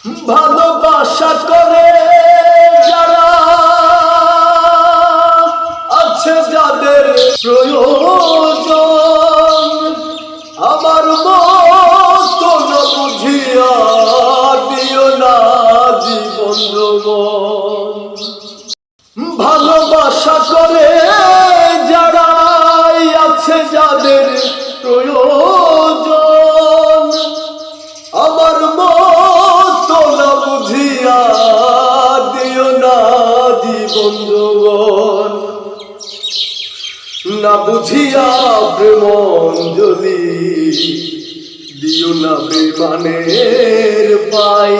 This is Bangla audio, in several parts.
ভালোবাসা করে যারা আছে যাদের প্রয়োজন, আমার মতো না বুঝিয়া দিও না জীবন যৌবন। ভালোবাসা করে যারা আছে যাদের প্রয়োজন, আমার মতো না বুঝিয়া দিও না জীবন যৌবন। না বুঝিয়া প্রেমাঞ্জলি দিও না বেমানের পাই।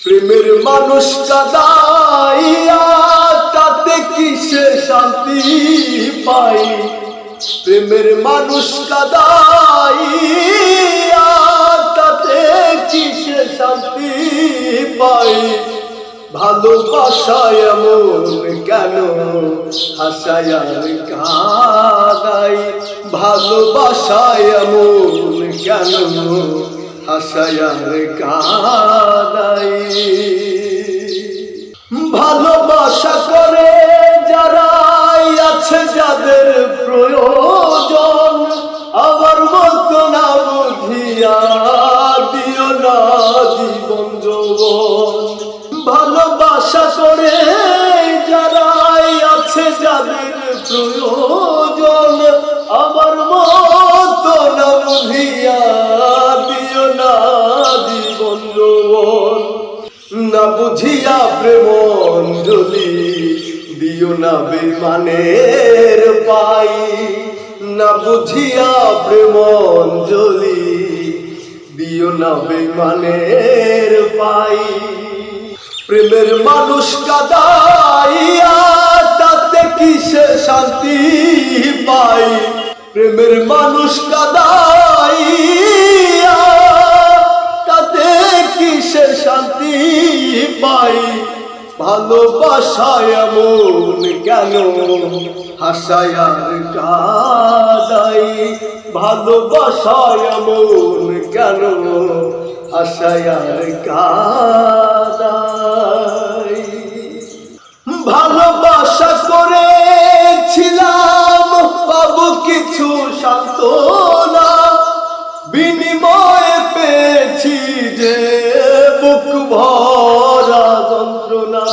প্রেমের মানুষ কাদাইয়া তাতে কিসে শান্তি পাই। প্রেমের মানুষ কাদাইয়া তাতে কিসে শান্তি পাই। ভালোবাসায় এমন কেন হাসায় আর কাঁদাই। ভালোবাসায় এমন কেন হাসায় আর কাঁদাই। ভালোবাসা করে যারা আছে যাদের প্রয়োজন, আমার মতো না বুঝিয়া দিও না জীবন যৌবন। ভালোবাসা করে যারা আছে যাদের প্রয়োজন, আমার মতো না বুঝিয়া দিও না জীবন যৌবন। না বুঝিয়া প্রেমাঞ্জলি দিও না বেমানের পাই। না বুঝিয়া প্রেমাঞ্জলি দিও না বেমানের পাই। প্রেমের মানুষ কাদাইয়া তাতে কিসে শান্তি পাই। প্রেমের মানুষ কাদাইয়া তাতে কিসে শান্তি পাই। ভালোবাসায় এমন কেন হাসায় আর কাঁদাই। ভালোবাসায় এমন কেন হাসায় আর কাঁদাই। ভালোবাসা করেছিলাম পাবো কিছু সান্ত্বনা, বিনিময়ে পেয়েছি যে বুক ভরা যন্ত্রণা।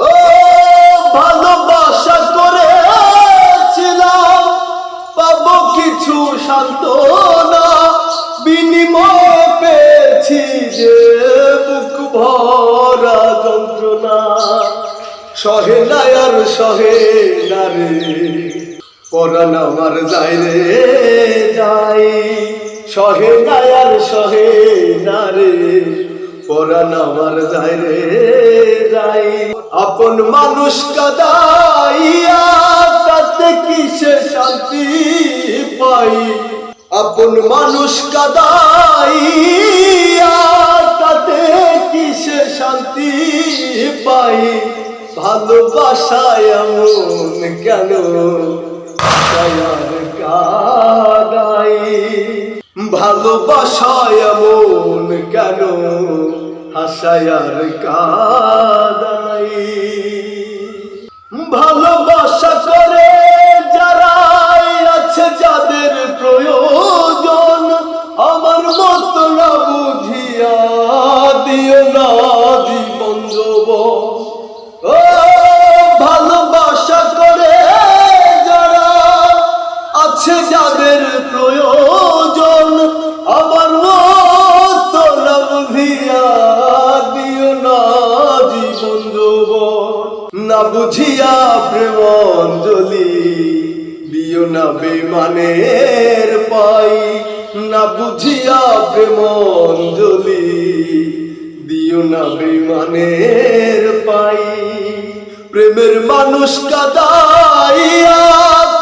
ও ভালোবাসা করেছিলাম পাবো কিছু সান্ত্বনা, বিনিময়ে পেয়েছি যে বুক ভরা যন্ত্রণা। সহে না আর সহে না রে পরাণ আমার যায় রে যাই। সহে না আর সহে না রে পরাণ আমার যায় রে যাই। আপন মানুষ কাদাইয়া তাতে কিসে শান্তি পাই। আপন মানুষ কাদাইয়া তাতে কিসে শান্তি পাই। ভালোবাসায় এমন কেন হাসায় আর কাঁদাই। ভালোবাসায় এমন কেন হাসায় আর কাঁদাই। ভালোবাসা করে যারা আছে যাদের প্রয়োজন, আমার মতো না বুঝিয়া দিও না জীবন যৌবন। ও ভালোবাসা করে যারা আছে যাদের প্রয়োজন, আমার মতো না বুঝিয়া দিও না জীবন যৌবন। না বুঝিয়া প্রেমাঞ্জলি দিও না বেমানের পাই। না বুঝিয়া প্রেমাঞ্জলি দিও না বেমানের পাই। প্রেমের মানুষ কাদাইয়া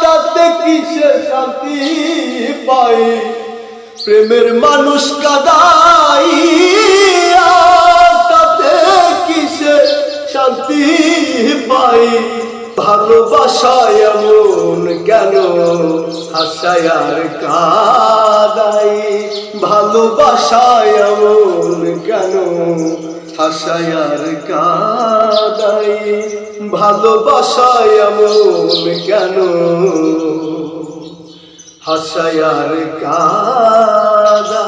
তাতে কিসে শান্তি পাই। প্রেমের মানুষ কাদাইয়া তাতে কিসে শান্তি পাই। ভালোবাসায় এমন কেন হাসায় আর কাঁদাই। ভালোবাসায় এমন হাসায় আর কাঁদাই ভালোবাসায় এমন কেন হাসায় আর কাঁদাই